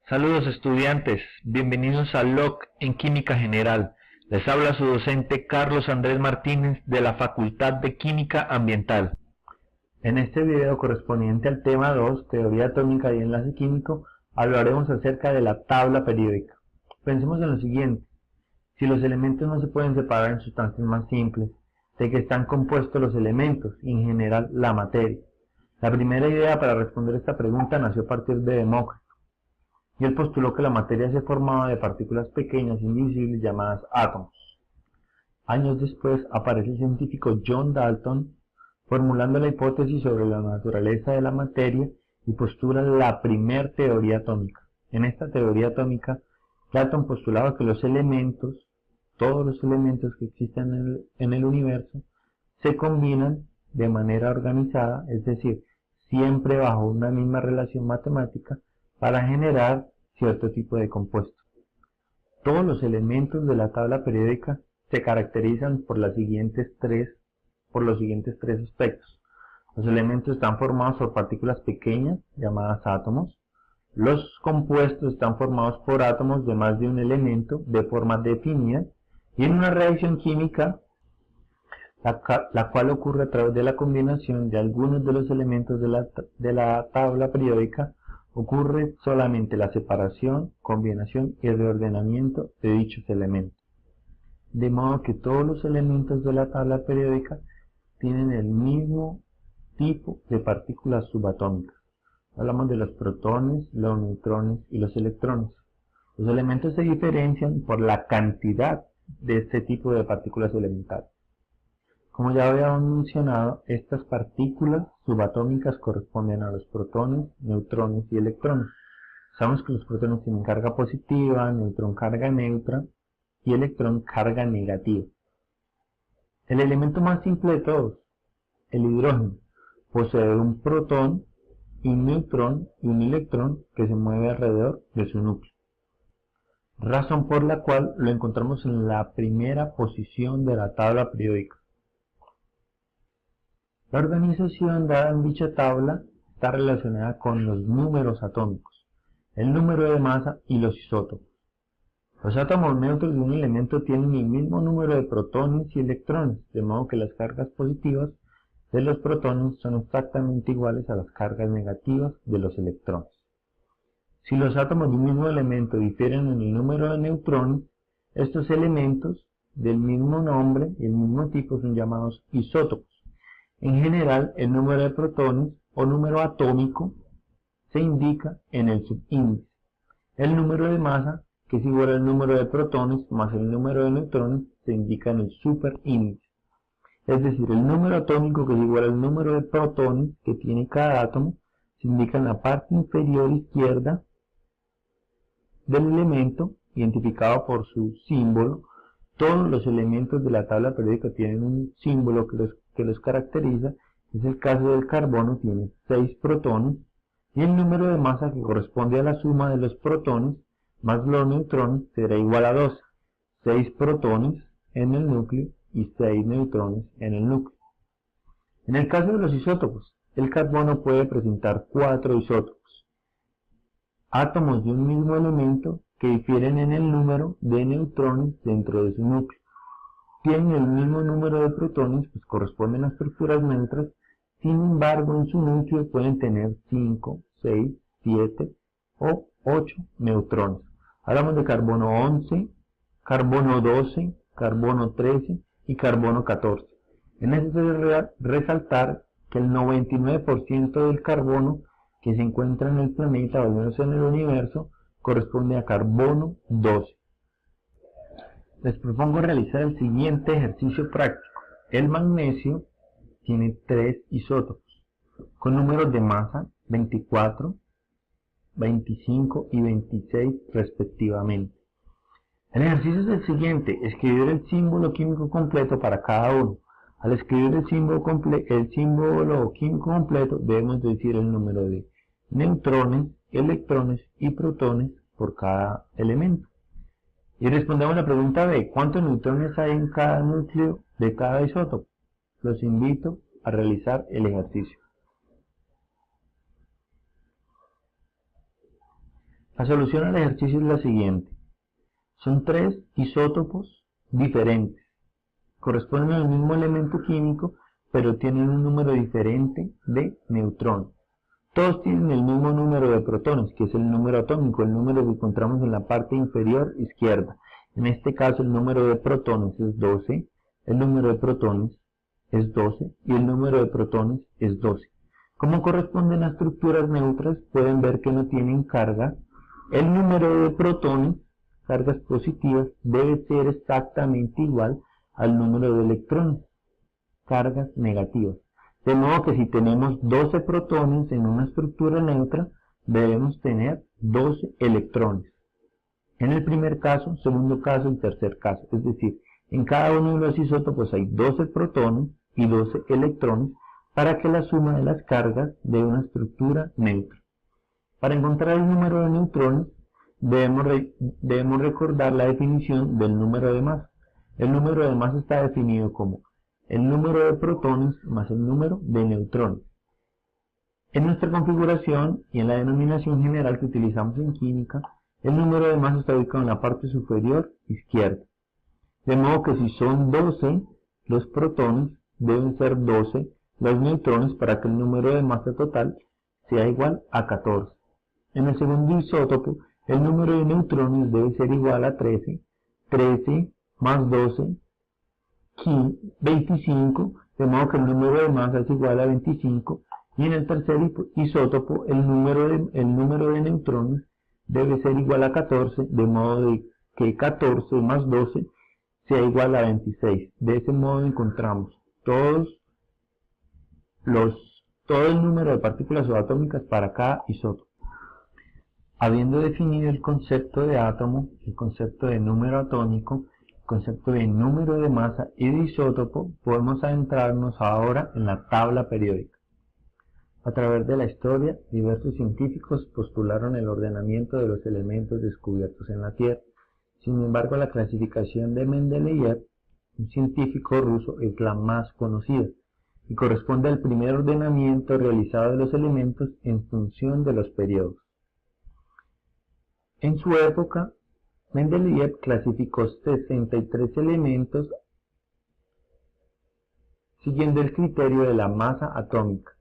Saludos estudiantes, bienvenidos a LOC en Química General. Les habla su docente Carlos Andrés Martínez de la Facultad de Química Ambiental. En este video correspondiente al tema 2, Teoría Atómica y Enlace Químico, hablaremos acerca de la tabla periódica. Pensemos en lo siguiente: si los elementos no se pueden separar en sustancias más simples, ¿de qué están compuestos los elementos y en general la materia? La primera idea para responder esta pregunta nació a partir de Demócrito, y él postuló que la materia se formaba de partículas pequeñas e invisibles llamadas átomos. Años después aparece el científico John Dalton formulando la hipótesis sobre la naturaleza de la materia y postula la primera teoría atómica. En esta teoría atómica, Dalton postulaba que los elementos, todos los elementos que existen en el universo, se combinan de manera organizada, es decir, siempre bajo una misma relación matemática, para generar cierto tipo de compuesto. Todos los elementos de la tabla periódica se caracterizan por los siguientes tres aspectos. Los elementos están formados por partículas pequeñas, llamadas átomos. Los compuestos están formados por átomos de más de un elemento de forma definida, y en una reacción química, la cual ocurre a través de la combinación de algunos de los elementos de la tabla periódica, ocurre solamente la separación, combinación y reordenamiento de dichos elementos. De modo que todos los elementos de la tabla periódica tienen el mismo tipo de partículas subatómicas. Hablamos de los protones, los neutrones y los electrones. Los elementos se diferencian por la cantidad de este tipo de partículas elementales. Como ya habíamos mencionado, estas partículas subatómicas corresponden a los protones, neutrones y electrones. Sabemos que los protones tienen carga positiva, neutrón carga neutra y electrón carga negativa. El elemento más simple de todos, el hidrógeno, posee un protón, un neutrón y un electrón que se mueve alrededor de su núcleo, razón por la cual lo encontramos en la primera posición de la tabla periódica. La organización dada en dicha tabla está relacionada con los números atómicos, el número de masa y los isótopos. Los átomos neutros de un elemento tienen el mismo número de protones y electrones, de modo que las cargas positivas de los protones son exactamente iguales a las cargas negativas de los electrones. Si los átomos de un mismo elemento difieren en el número de neutrones, estos elementos del mismo nombre y el mismo tipo son llamados isótopos. En general, el número de protones o número atómico se indica en el subíndice. El número de masa, que es igual al número de protones más el número de neutrones, se indica en el superíndice. Es decir, el número atómico, que es igual al número de protones que tiene cada átomo, se indica en la parte inferior izquierda del elemento, identificado por su símbolo. Todos los elementos de la tabla periódica tienen un símbolo que los caracteriza. Es el caso del carbono, tiene 6 protones, y el número de masa, que corresponde a la suma de los protones más los neutrones, será igual a 12. 6 protones en el núcleo y 6 neutrones en el núcleo. En el caso de los isótopos, el carbono puede presentar 4 isótopos, átomos de un mismo elemento que difieren en el número de neutrones dentro de su núcleo. Tienen el mismo número de protones, pues corresponden a estructuras neutras. Sin embargo, en su núcleo pueden tener 5, 6, 7 o 8 neutrones. Hablamos de carbono 11, carbono 12, carbono 13 y carbono 14. Es necesario resaltar que el 99% del carbono que se encuentra en el planeta, o al menos en el universo, corresponde a carbono 12. Les propongo realizar el siguiente ejercicio práctico. El magnesio tiene 3 isótopos, con números de masa 24, 25 y 26 respectivamente. El ejercicio es el siguiente: escribir el símbolo químico completo para cada uno. Al escribir el símbolo químico completo, debemos decir el número de neutrones, electrones y protones por cada elemento. Y respondemos la pregunta B: ¿cuántos neutrones hay en cada núcleo de cada isótopo? Los invito a realizar el ejercicio. La solución al ejercicio es la siguiente. Son tres isótopos diferentes. Corresponden al mismo elemento químico, pero tienen un número diferente de neutrones. Todos tienen el mismo número de protones, que es el número atómico, el número que encontramos en la parte inferior izquierda. En este caso el número de protones es 12, el número de protones es 12 y el número de protones es 12. Como corresponden a estructuras neutras, pueden ver que no tienen carga. El número de protones, cargas positivas, debe ser exactamente igual al número de electrones, cargas negativas. De modo que si tenemos 12 protones en una estructura neutra, debemos tener 12 electrones. En el primer caso, segundo caso y tercer caso. Es decir, en cada uno de los isótopos hay 12 protones y 12 electrones para que la suma de las cargas dé una estructura neutra. Para encontrar el número de neutrones, debemos recordar la definición del número de masa. El número de masa está definido como el número de protones más el número de neutrones. En nuestra configuración y en la denominación general que utilizamos en química, el número de masa está ubicado en la parte superior izquierda. De modo que si son 12 los protones, deben ser 12 los neutrones para que el número de masa total sea igual a 14. En el segundo isótopo, el número de neutrones debe ser igual a 13, 13 más 12, 25, de modo que el número de masa es igual a 25, y en el tercer isótopo el número de neutrones debe ser igual a 14, de modo que 14 más 12 sea igual a 26. De ese modo encontramos todo el número de partículas subatómicas para cada isótopo. Habiendo definido el concepto de átomo, el concepto de número atómico, el concepto de número de masa y de isótopo, podemos adentrarnos ahora en la tabla periódica. A través de la historia, diversos científicos postularon el ordenamiento de los elementos descubiertos en la Tierra. Sin embargo, la clasificación de Mendeleev, un científico ruso, es la más conocida y corresponde al primer ordenamiento realizado de los elementos en función de los periodos. En su época, Mendeleev clasificó 63 elementos siguiendo el criterio de la masa atómica.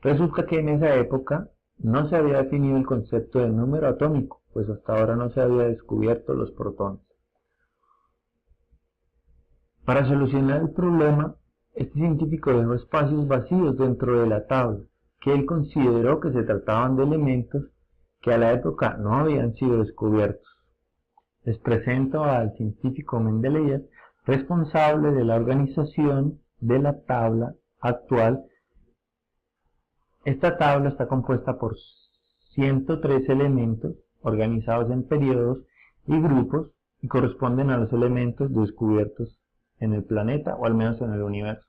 Resulta que en esa época no se había definido el concepto de número atómico, pues hasta ahora no se había descubierto los protones. Para solucionar el problema, este científico dejó espacios vacíos dentro de la tabla, que él consideró que se trataban de elementos que a la época no habían sido descubiertos. Les presento al científico Mendeleev, responsable de la organización de la tabla actual. Esta tabla está compuesta por 103 elementos organizados en periodos y grupos y corresponden a los elementos descubiertos en el planeta o al menos en el universo.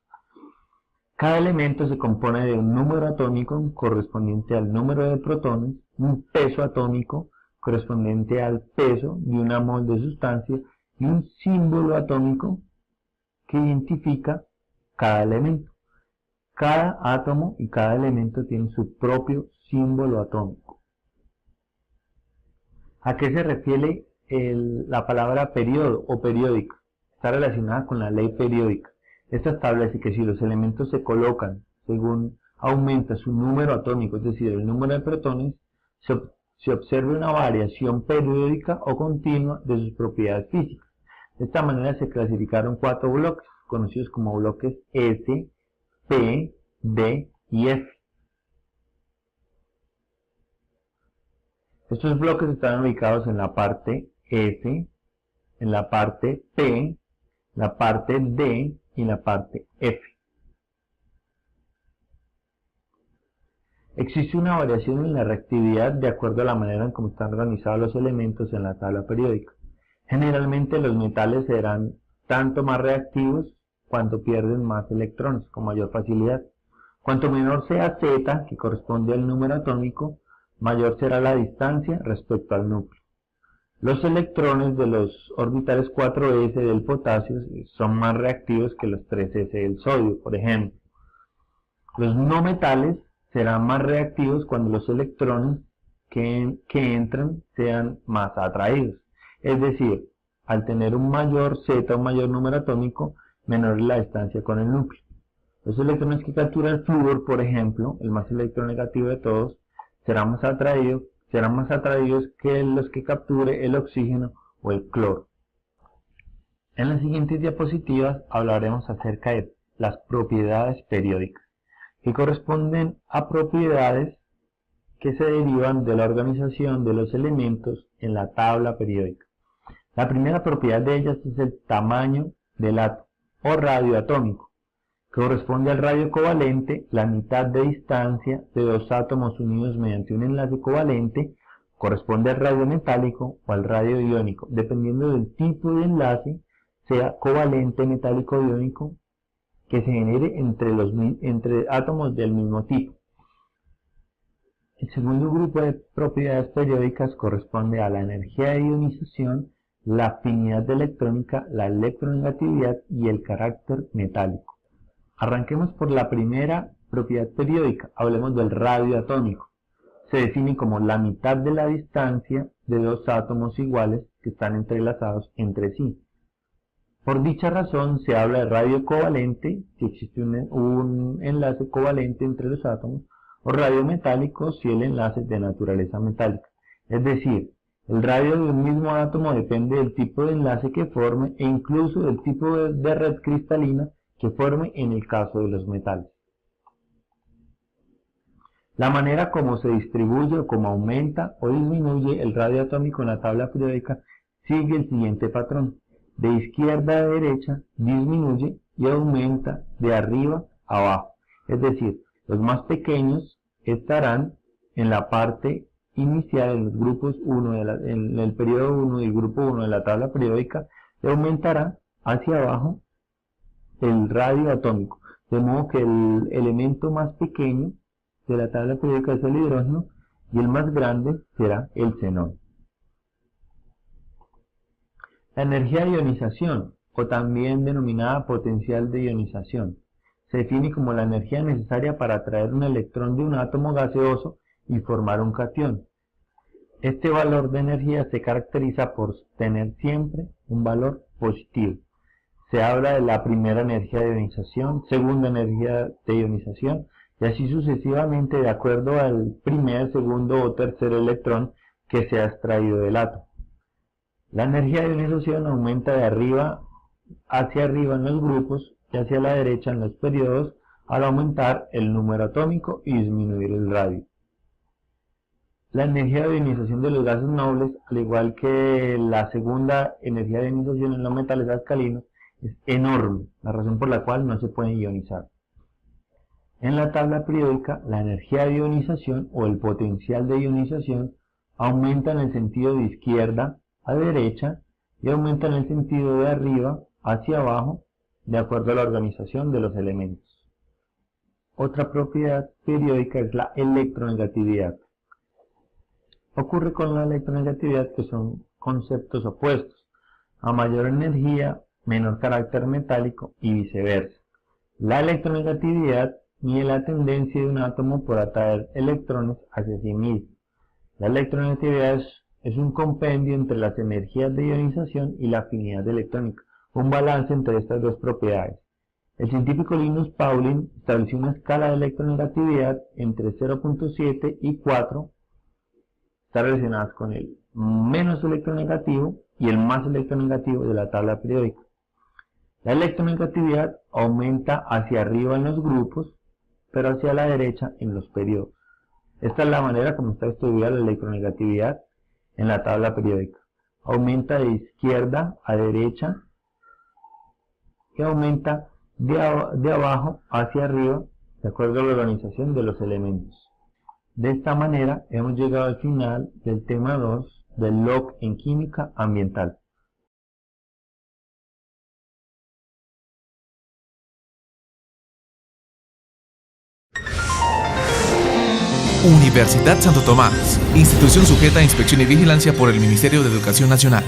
Cada elemento se compone de un número atómico correspondiente al número de protones, un peso atómico correspondiente al peso de una mol de sustancia y un símbolo atómico que identifica cada elemento. Cada átomo y cada elemento tiene su propio símbolo atómico. ¿A qué se refiere la palabra periodo o periódico? Está relacionada con la ley periódica. Esta establece que si los elementos se colocan según aumenta su número atómico, es decir, el número de protones, se observa una variación periódica o continua de sus propiedades físicas. De esta manera se clasificaron 4 bloques, conocidos como bloques S, P, D y F. Estos bloques están ubicados en la parte S, en la parte P, la parte D y la parte F. Existe una variación en la reactividad de acuerdo a la manera en cómo están organizados los elementos en la tabla periódica. Generalmente los metales serán tanto más reactivos cuanto pierden más electrones con mayor facilidad. Cuanto menor sea Z, que corresponde al número atómico, mayor será la distancia respecto al núcleo. Los electrones de los orbitales 4s del potasio son más reactivos que los 3s del sodio, por ejemplo. Los no metales serán más reactivos cuando los electrones que entran sean más atraídos. Es decir, al tener un mayor Z, un mayor número atómico, menor es la distancia con el núcleo. Los electrones que captura el flúor, por ejemplo, el más electronegativo de todos, serán más atraídos que los que capture el oxígeno o el cloro. En las siguientes diapositivas hablaremos acerca de las propiedades periódicas, que corresponden a propiedades que se derivan de la organización de los elementos en la tabla periódica. La primera propiedad de ellas es el tamaño del átomo o radio atómico, que corresponde al radio covalente. La mitad de distancia de dos átomos unidos mediante un enlace covalente corresponde al radio metálico o al radio iónico, dependiendo del tipo de enlace, sea covalente, metálico o iónico, que se genere entre átomos del mismo tipo. El segundo grupo de propiedades periódicas corresponde a la energía de ionización, la afinidad de electrónica, la electronegatividad y el carácter metálico. Arranquemos por la primera propiedad periódica, hablemos del radio atómico. Se define como la mitad de la distancia de dos átomos iguales que están entrelazados entre sí. Por dicha razón se habla de radio covalente, si existe un enlace covalente entre los átomos, o radio metálico si el enlace es de naturaleza metálica. Es decir, el radio de un mismo átomo depende del tipo de enlace que forme e incluso del tipo de red cristalina que forme en el caso de los metales. La manera como se distribuye o como aumenta o disminuye el radio atómico en la tabla periódica sigue el siguiente patrón. De izquierda a derecha disminuye y aumenta de arriba a abajo. Es decir, los más pequeños estarán en la parte inicial, en los grupos 1, en el periodo 1 y el grupo 1 de la tabla periódica, y aumentará hacia abajo el radio atómico. De modo que el elemento más pequeño de la tabla periódica es el hidrógeno y el más grande será el xenón. La energía de ionización, o también denominada potencial de ionización, se define como la energía necesaria para atraer un electrón de un átomo gaseoso y formar un catión. Este valor de energía se caracteriza por tener siempre un valor positivo. Se habla de la primera energía de ionización, segunda energía de ionización, y así sucesivamente de acuerdo al primer, segundo o tercer electrón que se ha extraído del átomo. La energía de ionización aumenta de arriba hacia arriba en los grupos y hacia la derecha en los periodos al aumentar el número atómico y disminuir el radio. La energía de ionización de los gases nobles, al igual que la segunda energía de ionización en los metales alcalinos, es enorme, la razón por la cual no se pueden ionizar. En la tabla periódica, la energía de ionización o el potencial de ionización aumenta en el sentido de izquierda a derecha y aumenta en el sentido de arriba hacia abajo de acuerdo a la organización de los elementos. Otra propiedad periódica es la electronegatividad. Ocurre con la electronegatividad que son conceptos opuestos. A mayor energía, menor carácter metálico y viceversa. La electronegatividad mide la tendencia de un átomo por atraer electrones hacia sí mismo. La electronegatividad es un compendio entre las energías de ionización y la afinidad electrónica, un balance entre estas dos propiedades. El científico Linus Pauling estableció una escala de electronegatividad entre 0.7 y 4, está relacionadas con el menos electronegativo y el más electronegativo de la tabla periódica. La electronegatividad aumenta hacia arriba en los grupos, pero hacia la derecha en los periodos. Esta es la manera como está estudiada la electronegatividad en la tabla periódica. Aumenta de izquierda a derecha y aumenta de abajo hacia arriba de acuerdo a la organización de los elementos. De esta manera hemos llegado al final del tema 2 del log en química ambiental. Universidad Santo Tomás, institución sujeta a inspección y vigilancia por el Ministerio de Educación Nacional.